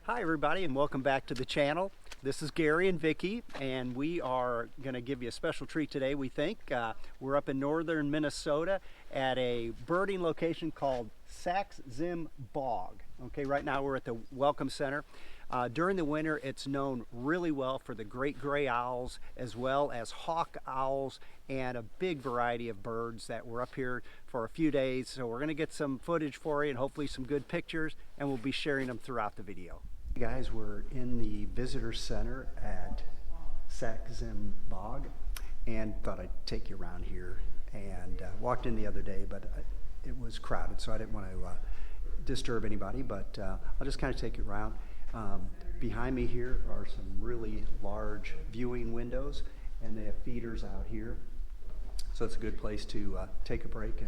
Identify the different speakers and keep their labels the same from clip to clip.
Speaker 1: Hi everybody, and welcome back to the channel. This is Gary and Vicki, and we are going to give you a special treat today, we think. We're up in northern Minnesota at a birding location called Sax-Zim Bog. Okay, right now we're at the Welcome Center. During the winter, it's known really well for the great gray owls, as well as hawk owls, and a big variety of birds that were up here for a few days. So we're going to get some footage for you and hopefully some good pictures, and we'll be sharing them throughout the video. Hey guys, we're in the visitor center at Sax-Zim Bog, and thought I'd take you around here. And walked in the other day, but it was crowded, so I didn't want to disturb anybody, but I'll just kind of take you around. Behind me here are some really large viewing windows, and they have feeders out here, so it's a good place to take a break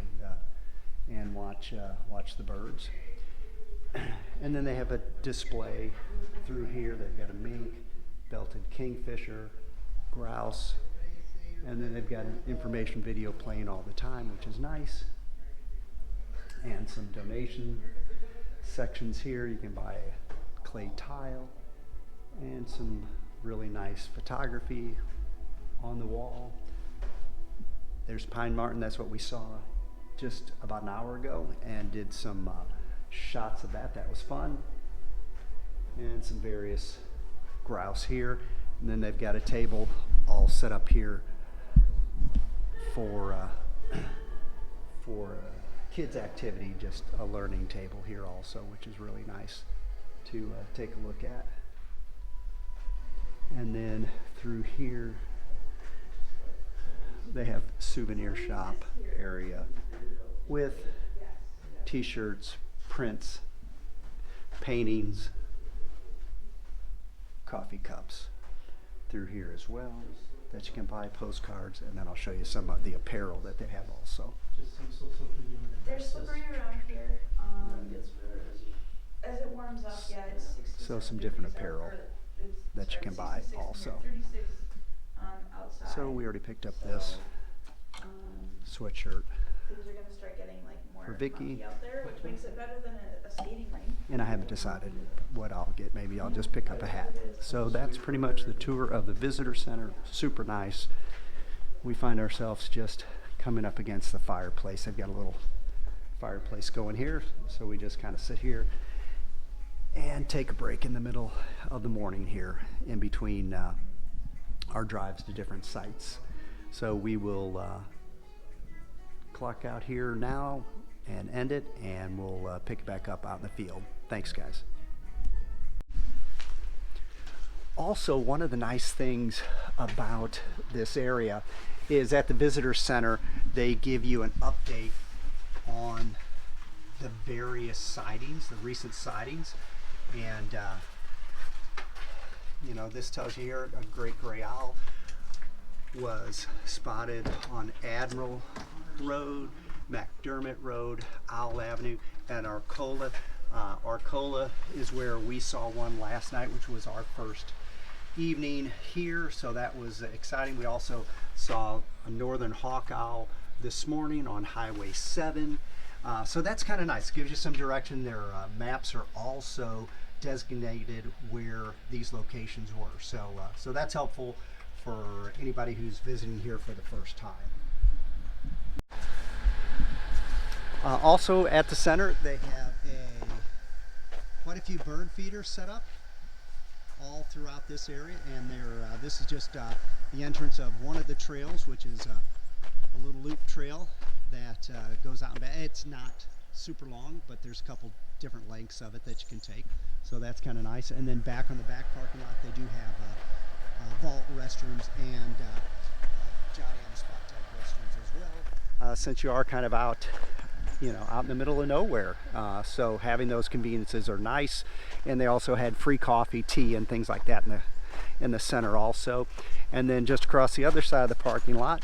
Speaker 1: and watch the birds. And then they have a display through here. They've got a mink, belted kingfisher, grouse, and then they've got an information video playing all the time, which is nice. And some donation sections here. You can buy a clay tile and some really nice photography on the wall. There's pine marten. That's what we saw just about an hour ago, and did some shots of that. That was fun. And some various grouse here, and then they've got a table all set up here for kids activity, just a learning table here also, which is really nice to take a look at. And then through here they have souvenir shop area with t-shirts, prints, paintings, coffee cups through here as well that you can buy, postcards, and then I'll show you some of the apparel that they have also.
Speaker 2: They're slippery around here. As it warms up, yeah, it's 60.
Speaker 1: So some different apparel that you can buy also.
Speaker 2: 36 outside.
Speaker 1: So we already picked up this sweatshirt
Speaker 2: Things are going to start getting like more
Speaker 1: for Vicki,
Speaker 2: out there, which makes it better than a skating rink.
Speaker 1: and I haven't decided what I'll get. Maybe I'll just pick up a hat. So that's pretty much the tour of the visitor center. Super nice. We find ourselves just coming up against the fireplace. They've got a little fireplace going here, so we just kind of sit here and take a break in the middle of the morning here in between our drives to different sites. So we will clock out here now and end it, and we'll pick it back up out in the field. Thanks guys. Also, one of the nice things about this area is at the visitor center they give you an update on the various sightings, the recent sightings, and you know, this tells you here a great gray owl was spotted on Admiral Road, McDermott Road, Owl Avenue, and Arcola. Arcola is where we saw one last night, which was our first evening here, so that was exciting. We also saw a northern hawk owl this morning on Highway 7. So that's kind of nice. Gives you some direction. Their maps are also designated where these locations were. So that's helpful for anybody who's visiting here for the first time. Also at the center they have quite a few bird feeders set up all throughout this area, and this is just the entrance of one of the trails, which is a little loop trail that goes out and back. It's not super long, but there's a couple different lengths of it that you can take, so that's kind of nice. And then back on the back parking lot they do have vault restrooms and Johnny on the spot type restrooms as well, since you are kind of out, you know, out in the middle of nowhere. So having those conveniences are nice, and they also had free coffee, tea, and things like that in the center also. And then just across the other side of the parking lot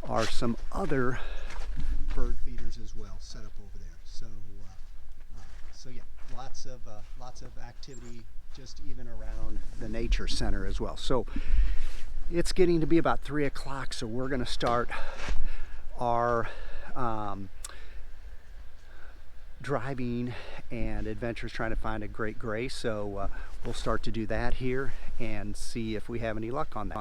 Speaker 1: are some other bird feeders as well set up over there. So yeah, lots of activity just even around the nature center as well. So it's getting to be about 3 o'clock, so we're going to start our driving and adventures trying to find a great gray. So we'll start to do that here and see if we have any luck on that.